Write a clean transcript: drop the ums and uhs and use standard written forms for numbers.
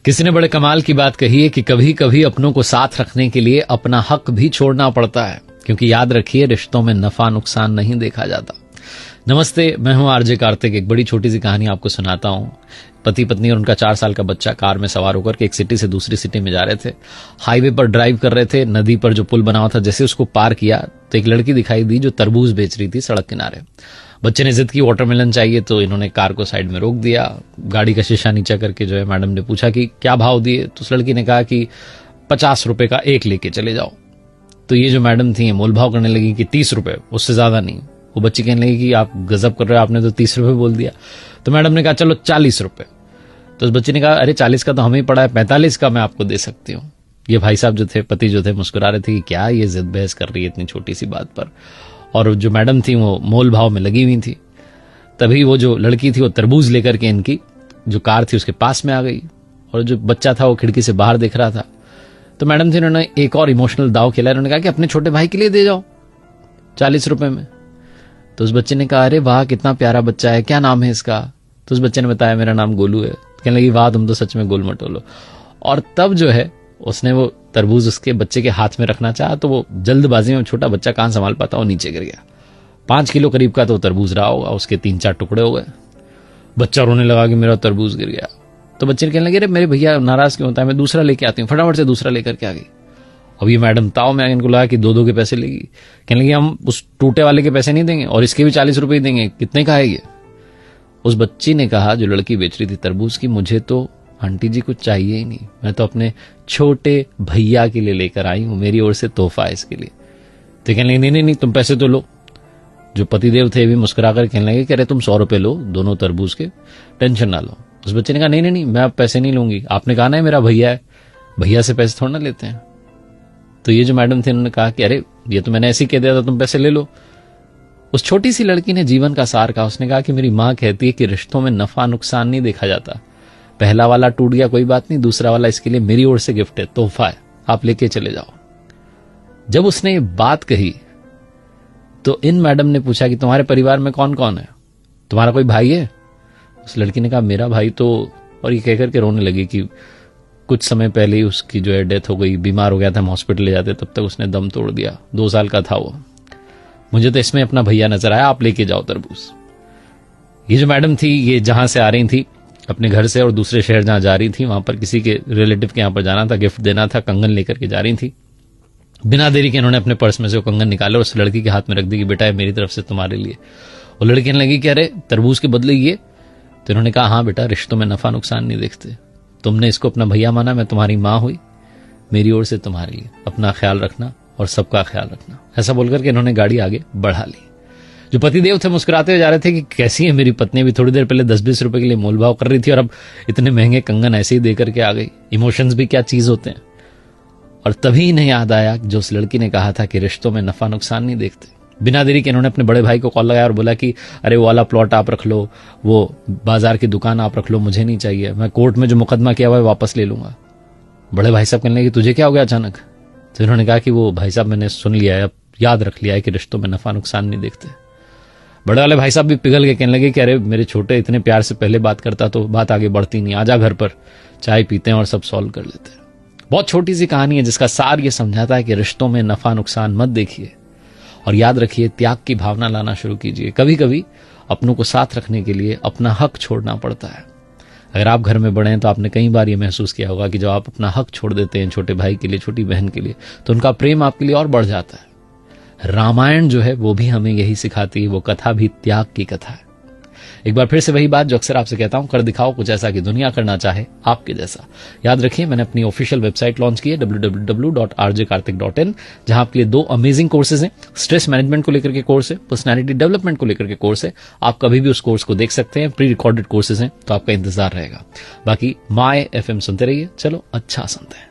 किसी ने बड़े कमाल की बात कही है कि कभी कभी अपनों को साथ रखने के लिए अपना हक भी छोड़ना पड़ता है, क्योंकि याद रखिए रिश्तों में नफा नुकसान नहीं देखा जाता। नमस्ते, मैं हूं आरजे कार्तिक। एक बड़ी छोटी सी कहानी आपको सुनाता हूं। पति पत्नी और उनका 4 साल का बच्चा कार में सवार होकर के एक सिटी से दूसरी सिटी में जा रहे थे। हाईवे पर ड्राइव कर रहे थे। नदी पर जो पुल बना हुआ था, जैसे उसको पार किया तो एक लड़की दिखाई दी जो तरबूज बेच रही थी सड़क किनारे। बच्चे ने जिद की वाटरमेलन चाहिए, तो इन्होंने कार को साइड में रोक दिया। गाड़ी का शीशा नीचा करके जो है मैडम ने पूछा कि क्या भाव दिए, तो उस लड़की ने कहा कि 50 रुपए का एक लेके चले जाओ। तो ये जो मैडम थी मोल भाव करने लगी कि 30 रुपए, उससे ज्यादा नहीं। वो बच्ची कहने लगी कि आप गजब कर रहे हो, आपने तो 30 रुपए बोल दिया। तो मैडम ने कहा चलो 40 रुपए। तो उस बच्चे ने कहा अरे 40 का तो हमें पड़ा है, 45 का मैं आपको दे सकती हूँ। ये भाई साहब जो थे, पति जो थे, मुस्कुरा रहे थे कि क्या ये जिद बहस कर रही है इतनी छोटी सी बात पर। और जो मैडम थी वो मोल भाव में लगी हुई थी। तभी वो जो लड़की थी वो तरबूज लेकर के इनकी जो कार थी उसके पास में आ गई, और जो बच्चा था वो खिड़की से बाहर देख रहा था। तो मैडम थी, उन्होंने एक और इमोशनल दाव खेला। उन्होंने कहा कि अपने छोटे भाई के लिए दे जाओ 40 रुपए में। तो उस बच्चे ने कहा अरे वाह, कितना प्यारा बच्चा है, क्या नाम है इसका? तो उस बच्चे ने बताया मेरा नाम गोलू है। कहने लगी वाह, तुम तो सच में गोल मटोलो। और तब जो है उसने वो तरबूज उसके बच्चे के हाथ में रखना चाहा, तो वो जल्दबाजी में, छोटा बच्चा कहां संभाल पाता, वो नीचे गिर गया। 5 किलो करीब का तो तरबूज रहा होगा, उसके 3-4 टुकड़े हो गए। बच्चा रोने लगा कि मेरा तरबूज गिर गया। तो बच्चे ने कहने लगे अरे मेरे भैया नाराज क्यों होता है, मैं दूसरा लेके आती हूँ। फटाफट से दूसरा लेकर के आ गई। अब ये मैडम ताव में इनको लगा कि 2-2 के पैसे लेगी। कहने लगी हम उस टूटे वाले के पैसे नहीं देंगे और इसके भी 40 रुपए ही देंगे, कितने का है ये? उस बच्ची ने कहा, जो लड़की बेच रही थी तरबूज की, मुझे तो आंटी जी कुछ चाहिए ही नहीं, मैं तो अपने छोटे भैया के लिए लेकर आई हूं, मेरी ओर से तोहफा है इसके लिए। तो कहने लगी नहीं, तुम पैसे तो लो। जो पतिदेव थे भी मुस्कुराकर कहने लगे कि अरे तुम 100 रुपए लो दोनों तरबूज के, टेंशन ना लो। उस बच्चे ने कहा नहीं, मैं अब पैसे नहीं लूंगी, आपने कहा ना मेरा भैया है, भैया से पैसे थोड़ा ना लेते हैं। तो ये जो मैडम थे उन्होंने कहा कि अरे ये तो मैंने ऐसे ही कह दिया था, तुम पैसे ले लो। उस छोटी सी लड़की ने जीवन का सार कहा। उसने कहा कि मेरी मां कहती है कि रिश्तों में नफा नुकसान नहीं देखा जाता। पहला वाला टूट गया कोई बात नहीं, दूसरा वाला इसके लिए मेरी ओर से गिफ्ट है, तोहफा है, आप लेके चले जाओ। जब उसने ये बात कही तो इन मैडम ने पूछा कि तुम्हारे परिवार में कौन कौन है, तुम्हारा कोई भाई है? उस लड़की ने कहा मेरा भाई तो, और ये कहकर के रोने लगी कि कुछ समय पहले ही उसकी जो है डेथ हो गई, बीमार हो गया था, हम हॉस्पिटल ले जाते तब तक उसने दम तोड़ दिया, 2 साल का था वो। मुझे तो इसमें अपना भैया नजर आया, आप लेके जाओ तरबूज। ये जो मैडम थी, ये जहां से आ रही थी अपने घर से और दूसरे शहर जहां जा रही थी, वहां पर किसी के रिलेटिव के यहां पर जाना था, गिफ्ट देना था, कंगन लेकर के जा रही थी। बिना देरी के इन्होंने अपने पर्स में से वो कंगन निकाले और उस लड़की के हाथ में रख दी कि बेटा है मेरी तरफ से तुम्हारे लिए। वो लड़की कहने लगी कि अरे तरबूज के बदले ये? तो इन्होंने कहा हाँ बेटा, रिश्तों में नफा नुकसान नहीं देखते, तुमने इसको अपना भैया माना, मैं तुम्हारी मां हुई, मेरी ओर से तुम्हारे लिए अपना ख्याल रखना और सबका ख्याल रखना। ऐसा बोलकर के इन्होंने गाड़ी आगे बढ़ा ली। जो पतिदेव थे मुस्कुराते हुए जा रहे थे कि कैसी है मेरी पत्नी, भी थोड़ी देर पहले 10-20 रुपए के लिए मोल भाव कर रही थी और अब इतने महंगे कंगन ऐसे ही देकर के आ गई। इमोशंस भी क्या चीज होते हैं। और तभी इन्हें याद आया जो उस लड़की ने कहा था कि रिश्तों में नफा नुकसान नहीं देखते। बिना देरी के इन्होंने अपने बड़े भाई को कॉल लगाया और बोला कि अरे वो वाला प्लॉट आप रख लो, वो बाजार की दुकान आप रख लो, मुझे नहीं चाहिए, मैं कोर्ट में जो मुकदमा किया हुआ है वापस ले लूंगा। बड़े भाई साहब कहने लगे तुझे क्या हो गया अचानक? तो इन्होंने कहा कि वो भाई साहब मैंने सुन लिया है, अब याद रख लिया है कि रिश्तों में नफा नुकसान नहीं देखते। बड़े वाले भाई साहब भी पिघल के कहने लगे कि अरे मेरे छोटे, इतने प्यार से पहले बात करता तो बात आगे बढ़ती नहीं, आजा घर पर चाय पीते हैं और सब सॉल्व कर लेते हैं। बहुत छोटी सी कहानी है जिसका सार ये समझाता है कि रिश्तों में नफा नुकसान मत देखिए और याद रखिए त्याग की भावना लाना शुरू कीजिए। कभी कभी अपनों को साथ रखने के लिए अपना हक छोड़ना पड़ता है। अगर आप घर में बड़े हैं तो आपने कई बार ये महसूस किया होगा कि जब आप अपना हक छोड़ देते हैं छोटे भाई के लिए, छोटी बहन के लिए, तो उनका प्रेम आपके लिए और बढ़ जाता है। रामायण जो है वो भी हमें यही सिखाती है, वो कथा भी त्याग की कथा है। एक बार फिर से वही बात जो अक्सर आपसे कहता हूं, कर दिखाओ कुछ ऐसा कि दुनिया करना चाहे आपके जैसा। याद रखिए मैंने अपनी ऑफिशियल वेबसाइट लॉन्च की है www.rjkartik.in, जहां आपके लिए 2 अमेजिंग कोर्सेज हैं। स्ट्रेस मैनेजमेंट को लेकर के कोर्स है, पर्सनैलिटी डेवलपमेंट को लेकर के कोर्स है। आप कभी भी उस कोर्स को देख सकते हैं, प्री रिकॉर्डेड कोर्सेज हैं, तो आपका इंतजार रहेगा। बाकी माय FM सुनते रहिए। चलो अच्छा सुनते हैं।